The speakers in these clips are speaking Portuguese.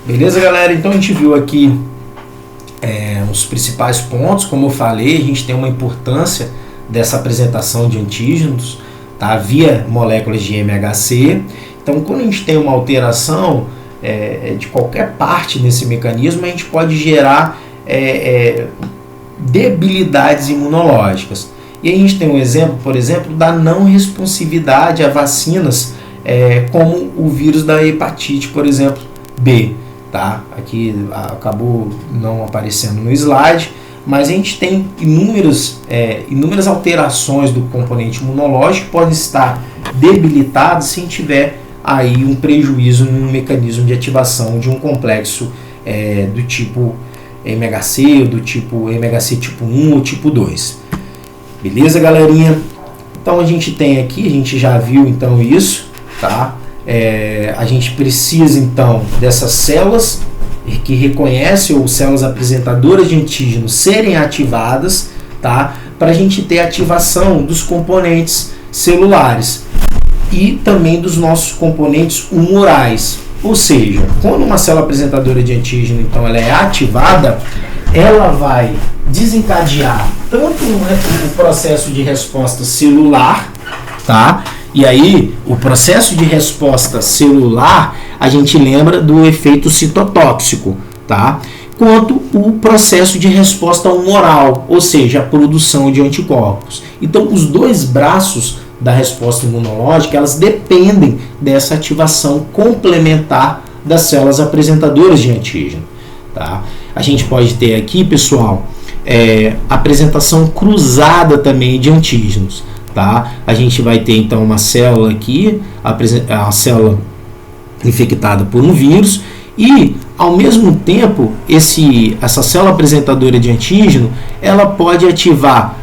Beleza, galera? Então a gente viu aqui os principais pontos. Como eu falei, a gente tem uma importância dessa apresentação de antígenos, tá? Via moléculas de MHC. Então, quando a gente tem uma alteração de qualquer parte nesse mecanismo, a gente pode gerar debilidades imunológicas. E a gente tem um exemplo, por exemplo, da não responsividade a vacinas, como o vírus da hepatite, por exemplo, B. Tá? Aqui acabou não aparecendo no slide, mas a gente tem inúmeras alterações do componente imunológico que podem estar debilitados se tiver aí um prejuízo no mecanismo de ativação de um complexo do tipo MHC, ou do tipo MHC tipo 1 ou tipo 2. Beleza, galerinha? Então a gente tem aqui, a gente já viu então isso, tá? A gente precisa então dessas células que reconhecem, ou células apresentadoras de antígenos serem ativadas, tá? Para a gente ter ativação dos componentes celulares e também dos nossos componentes humorais. Ou seja, quando uma célula apresentadora de antígeno então ela é ativada, ela vai desencadear tanto o processo de resposta celular, tá? E aí, o processo de resposta celular, a gente lembra do efeito citotóxico, tá? Quanto o processo de resposta humoral, ou seja, a produção de anticorpos. Então, os dois braços da resposta imunológica, elas dependem dessa ativação complementar das células apresentadoras de antígeno, tá? A gente pode ter aqui, pessoal, apresentação cruzada também de antígenos. Tá? A gente vai ter então uma célula aqui, a célula infectada por um vírus, e ao mesmo tempo essa célula apresentadora de antígeno ela pode ativar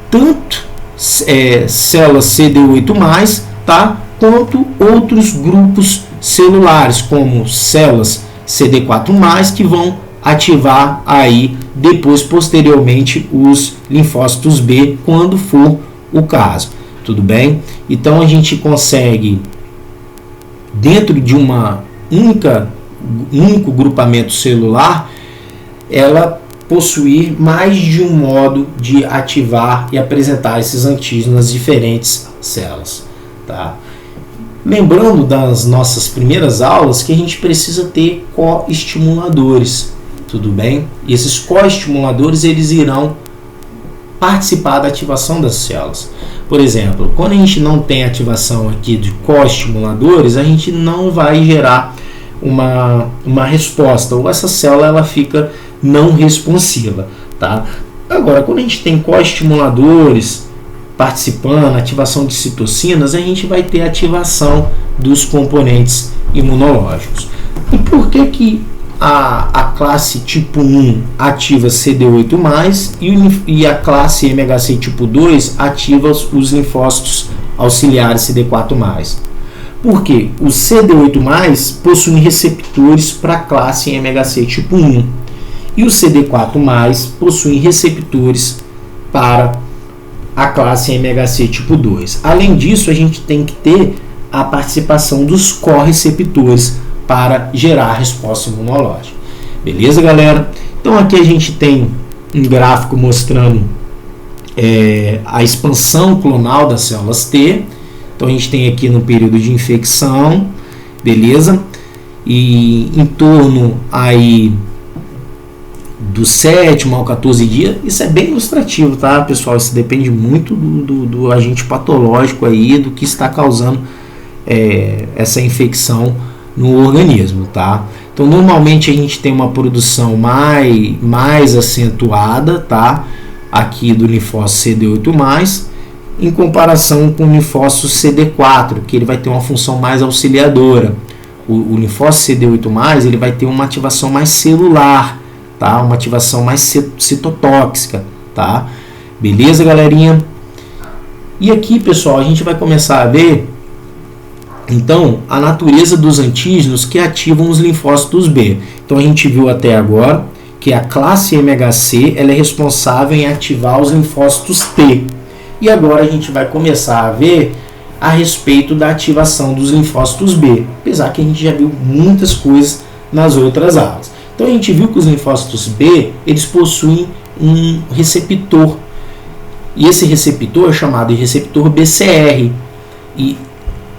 tanto células CD8+, tá? Quanto outros grupos celulares, como células CD4+, que vão ativar aí depois, posteriormente, os linfócitos B, quando for o caso, tudo bem? Então a gente consegue, dentro de único grupamento celular, ela possuir mais de um modo de ativar e apresentar esses antígenos nas diferentes células, tá? Lembrando das nossas primeiras aulas que a gente precisa ter coestimuladores, tudo bem? E esses coestimuladores eles irão participar da ativação das células. Por exemplo, quando a gente não tem ativação aqui de coestimuladores, a gente não vai gerar uma resposta, ou essa célula ela fica não responsiva, tá? Agora, quando a gente tem coestimuladores participando, ativação de citocinas, a gente vai ter ativação dos componentes imunológicos. E por que a classe tipo 1 ativa CD8+, e a classe MHC tipo 2 ativa os linfócitos auxiliares CD4+? Porque os CD8+ possuem receptores para a classe MHC tipo 1 e os CD4+ possuem receptores para a classe MHC tipo 2. Além disso, a gente tem que ter a participação dos correceptores para gerar resposta imunológica. Beleza, galera? Então aqui a gente tem um gráfico mostrando a expansão clonal das células T. Então a gente tem aqui no período de infecção, beleza? E em torno aí do 7º ao 14 dias, isso é bem ilustrativo, tá, pessoal? Isso depende muito do agente patológico aí, do que está causando essa infecção no organismo, tá? Então normalmente a gente tem uma produção mais acentuada, tá? Aqui do linfócito CD8+, em comparação com o linfócito CD4, que ele vai ter uma função mais auxiliadora. O linfócito CD8+, ele vai ter uma ativação mais celular, tá? Uma ativação mais citotóxica, tá? Beleza, galerinha? E aqui, pessoal, a gente vai começar a ver então a natureza dos antígenos que ativam os linfócitos B. Então a gente viu até agora que a classe MHC ela é responsável em ativar os linfócitos T. E agora a gente vai começar a ver a respeito da ativação dos linfócitos B. Apesar que a gente já viu muitas coisas nas outras aulas. Então a gente viu que os linfócitos B, eles possuem um receptor, e esse receptor é chamado de receptor BCR, e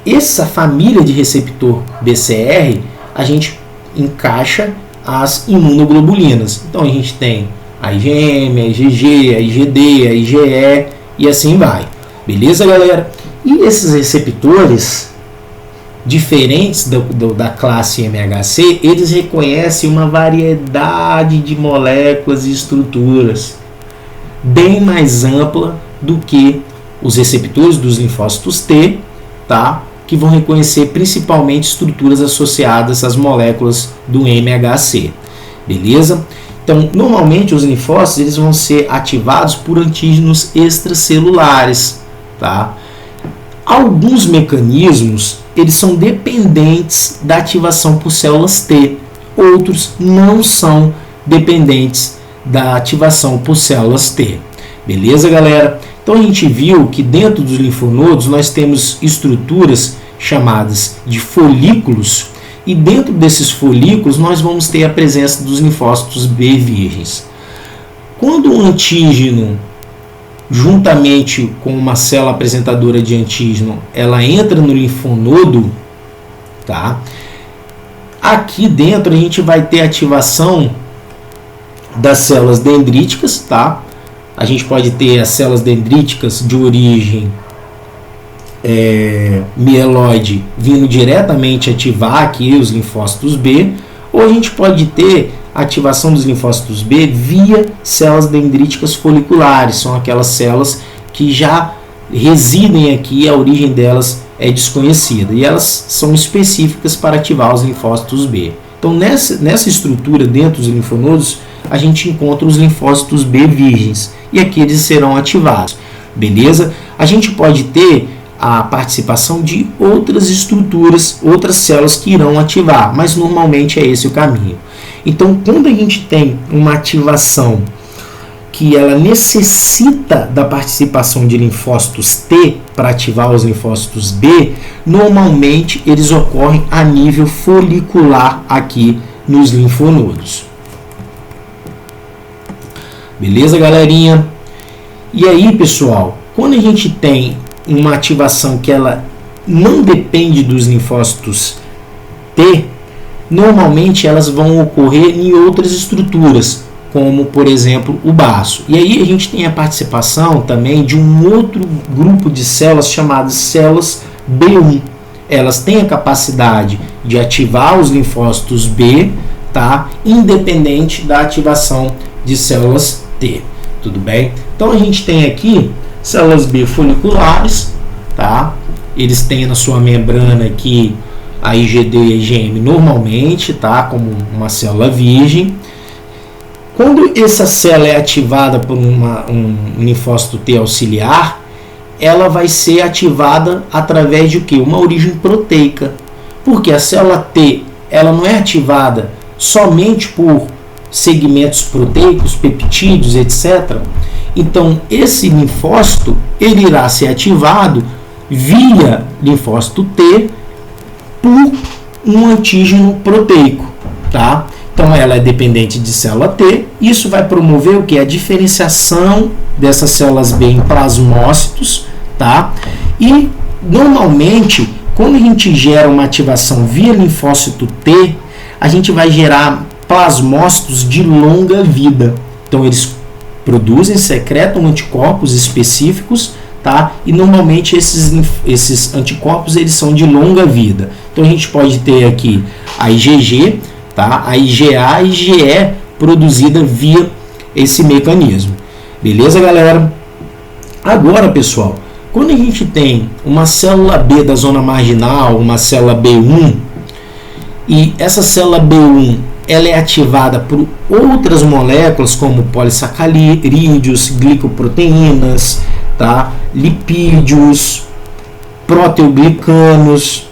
essa família de receptor BCR a gente encaixa as imunoglobulinas. Então a gente tem a IgM, a IgG, a IgD, a IgE e assim vai. Beleza, galera? E esses receptores diferentes da classe MHC, eles reconhecem uma variedade de moléculas e estruturas bem mais ampla do que os receptores dos linfócitos T, tá? Que vão reconhecer principalmente estruturas associadas às moléculas do MHC. Beleza? Então, normalmente os linfócitos eles vão ser ativados por antígenos extracelulares, tá? Alguns mecanismos eles são dependentes da ativação por células T, outros não são dependentes da ativação por células T. Beleza, galera? Então a gente viu que dentro dos linfonodos nós temos estruturas chamadas de folículos, e dentro desses folículos nós vamos ter a presença dos linfócitos B virgens. Quando um antígeno, juntamente com uma célula apresentadora de antígeno, ela entra no linfonodo, tá? Aqui dentro a gente vai ter ativação das células dendríticas, tá? A gente pode ter as células dendríticas de origem mieloide vindo diretamente ativar aqui os linfócitos B, ou a gente pode ter ativação dos linfócitos B via células dendríticas foliculares, são aquelas células que já residem aqui, a origem delas é desconhecida e elas são específicas para ativar os linfócitos B. Então nessa estrutura dentro dos linfonodos a gente encontra os linfócitos B virgens e aqui eles serão ativados, beleza? A gente pode ter a participação de outras estruturas, outras células que irão ativar, mas normalmente é esse o caminho. Então, quando a gente tem uma ativação que ela necessita da participação de linfócitos T para ativar os linfócitos B, normalmente eles ocorrem a nível folicular aqui nos linfonodos. Beleza, galerinha? E aí, pessoal, quando a gente tem uma ativação que ela não depende dos linfócitos T, normalmente elas vão ocorrer em outras estruturas, como por exemplo o baço. E aí a gente tem a participação também de um outro grupo de células chamadas células B1. Elas têm a capacidade de ativar os linfócitos B, tá? Independente da ativação de células T. Tudo bem? Então a gente tem aqui células B foliculares, tá? Eles têm na sua membrana aqui a IgD e a IgM normalmente, tá? Como uma célula virgem. Quando essa célula é ativada por um linfócito T auxiliar, ela vai ser ativada através de quê? Uma origem proteica. Porque a célula T ela não é ativada somente por segmentos proteicos, peptídeos, etc. Então, esse linfócito ele irá ser ativado via linfócito T por um antígeno proteico, tá? Então, ela é dependente de célula T. Isso vai promover o que? A diferenciação dessas células B em plasmócitos, tá? E, normalmente, quando a gente gera uma ativação via linfócito T, a gente vai gerar plasmócitos de longa vida. Então, eles produzem, secretam anticorpos específicos, tá? E normalmente esses anticorpos eles são de longa vida. Então a gente pode ter aqui a IgG, tá? A IgA e IgE produzida via esse mecanismo. Beleza, galera? Agora, pessoal, quando a gente tem uma célula B da zona marginal, uma célula B1, e essa célula B1 ela é ativada por outras moléculas como polissacarídeos, glicoproteínas, tá? Lipídios, proteoglicanos.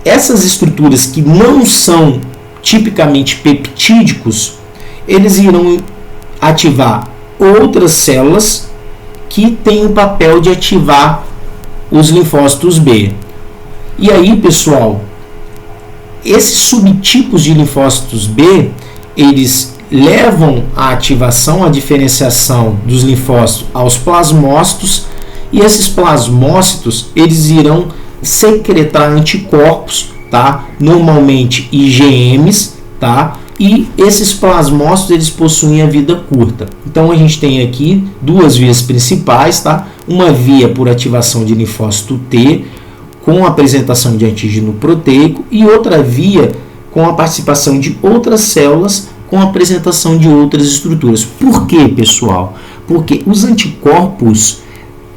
Essas estruturas que não são tipicamente peptídicos, eles irão ativar outras células que têm o papel de ativar os linfócitos B. E aí, pessoal, esses subtipos de linfócitos B, eles levam à ativação, à diferenciação dos linfócitos aos plasmócitos, e esses plasmócitos eles irão secretar anticorpos, tá? Normalmente IgMs, tá? E esses plasmócitos eles possuem a vida curta. Então a gente tem aqui duas vias principais, tá? Uma via por ativação de linfócito T com apresentação de antígeno proteico e outra via com a participação de outras células com a apresentação de outras estruturas. Por quê, pessoal? Porque os anticorpos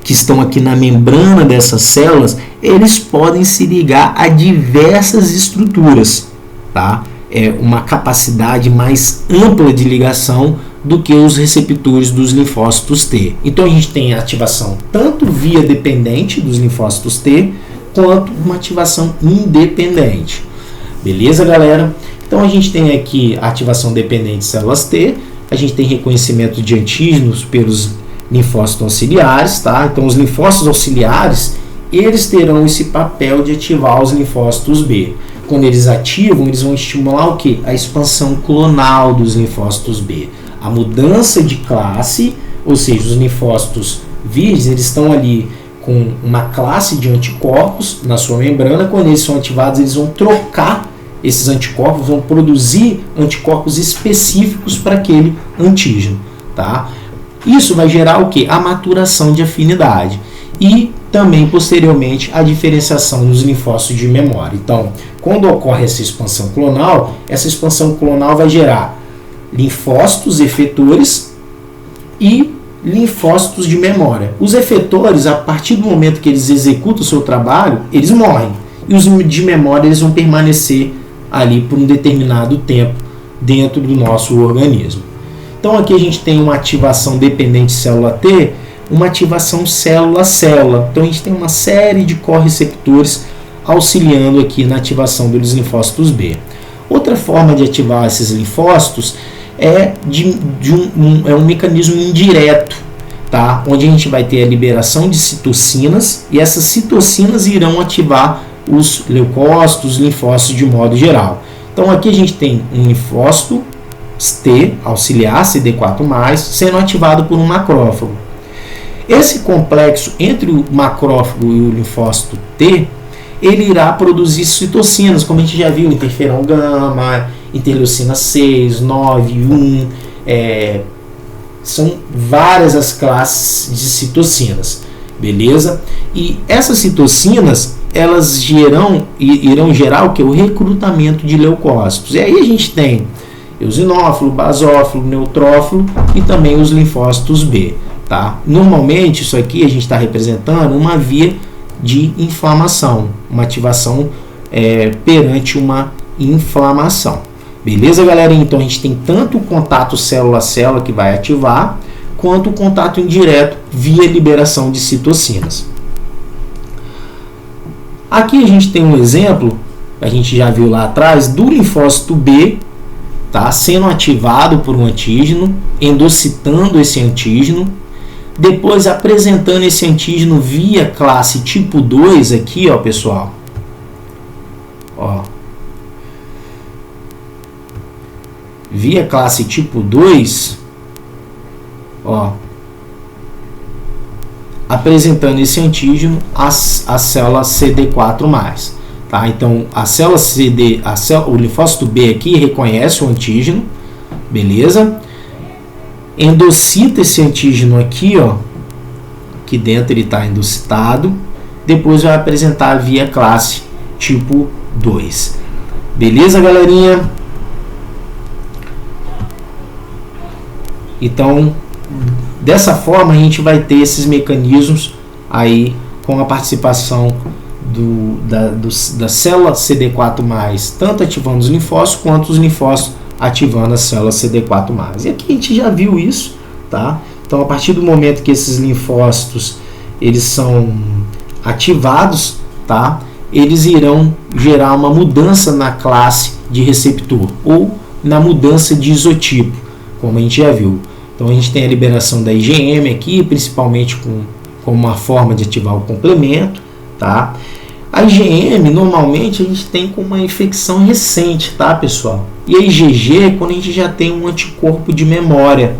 que estão aqui na membrana dessas células, eles podem se ligar a diversas estruturas, tá? É uma capacidade mais ampla de ligação do que os receptores dos linfócitos T. Então a gente tem a ativação tanto via dependente dos linfócitos T, quanto uma ativação independente. Beleza, galera? Então a gente tem aqui a ativação dependente de células T, a gente tem reconhecimento de antígenos pelos linfócitos auxiliares, tá? Então os linfócitos auxiliares, eles terão esse papel de ativar os linfócitos B. Quando eles ativam, eles vão estimular o quê? A expansão clonal dos linfócitos B. A mudança de classe, ou seja, os linfócitos virgens, eles estão ali com uma classe de anticorpos na sua membrana. Quando eles são ativados, eles vão trocar esses anticorpos, vão produzir anticorpos específicos para aquele antígeno, tá? Isso vai gerar o quê? A maturação de afinidade e também, posteriormente, a diferenciação dos linfócitos de memória. Então, quando ocorre essa expansão clonal vai gerar linfócitos efetores e linfócitos de memória. Os efetores, a partir do momento que eles executam o seu trabalho, eles morrem. E os de memória eles vão permanecer ali por um determinado tempo dentro do nosso organismo. Então aqui a gente tem uma ativação dependente célula T, uma ativação célula-célula. Então a gente tem uma série de correceptores auxiliando aqui na ativação dos linfócitos B. Outra forma de ativar esses linfócitos é um mecanismo indireto, tá? Onde a gente vai ter a liberação de citocinas e essas citocinas irão ativar os leucócitos, os linfócitos de modo geral. Então aqui a gente tem um linfócito T auxiliar, CD4+, sendo ativado por um macrófago. Esse complexo entre o macrófago e o linfócito T, ele irá produzir citocinas, como a gente já viu, interferão gama, interleucina 6, 9, 1, são várias as classes de citocinas, beleza? E essas citocinas, elas irão gerar o que? O recrutamento de leucócitos. E aí a gente tem eosinófilo, basófilo, neutrófilo e também os linfócitos B, tá? Normalmente isso aqui a gente está representando uma via de inflamação, uma ativação perante uma inflamação. Beleza, galera? Então a gente tem tanto o contato célula-célula que vai ativar, quanto o contato indireto via liberação de citocinas. Aqui a gente tem um exemplo, a gente já viu lá atrás, do linfócito B, tá, sendo ativado por um antígeno, endocitando esse antígeno, depois apresentando esse antígeno via classe tipo 2 aqui, ó, pessoal. Ó. Via classe tipo 2, ó, apresentando esse antígeno à célula CD4+. Tá? Então, a célula o linfócito B aqui reconhece o antígeno, beleza? Endocita esse antígeno aqui, ó, aqui dentro ele está endocitado, depois vai apresentar via classe tipo 2. Beleza, galerinha? Então, dessa forma a gente vai ter esses mecanismos aí com a participação da célula CD4+, tanto ativando os linfócitos quanto os linfócitos ativando a célula CD4+. E aqui a gente já viu isso, tá? Então, a partir do momento que esses linfócitos eles são ativados, tá? Eles irão gerar uma mudança na classe de receptor ou na mudança de isotipo, como a gente já viu. Então a gente tem a liberação da IgM aqui, principalmente como uma forma de ativar o complemento, tá? A IgM, normalmente, a gente tem com uma infecção recente, tá, pessoal? E a IgG é quando a gente já tem um anticorpo de memória.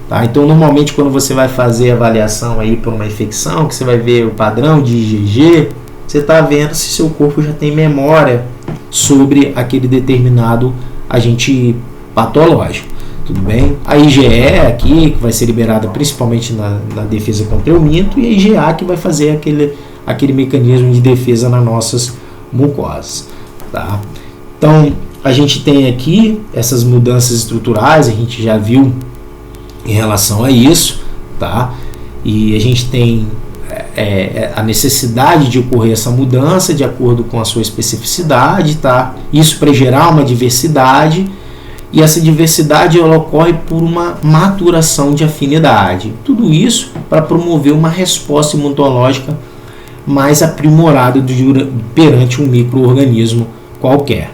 Tá? Então, normalmente, quando você vai fazer a avaliação aí por uma infecção, que você vai ver o padrão de IgG, você está vendo se seu corpo já tem memória sobre aquele determinado agente patológico. Tudo bem? A IgE aqui, que vai ser liberada principalmente na defesa contra o minto, e a IgA, que vai fazer aquele mecanismo de defesa nas nossas mucosas. Tá? Então, a gente tem aqui essas mudanças estruturais, a gente já viu em relação a isso, tá? E a gente tem a necessidade de ocorrer essa mudança de acordo com a sua especificidade, tá? Isso para gerar uma diversidade, e essa diversidade ela ocorre por uma maturação de afinidade. Tudo isso para promover uma resposta imunológica mais aprimorada perante um micro-organismo qualquer.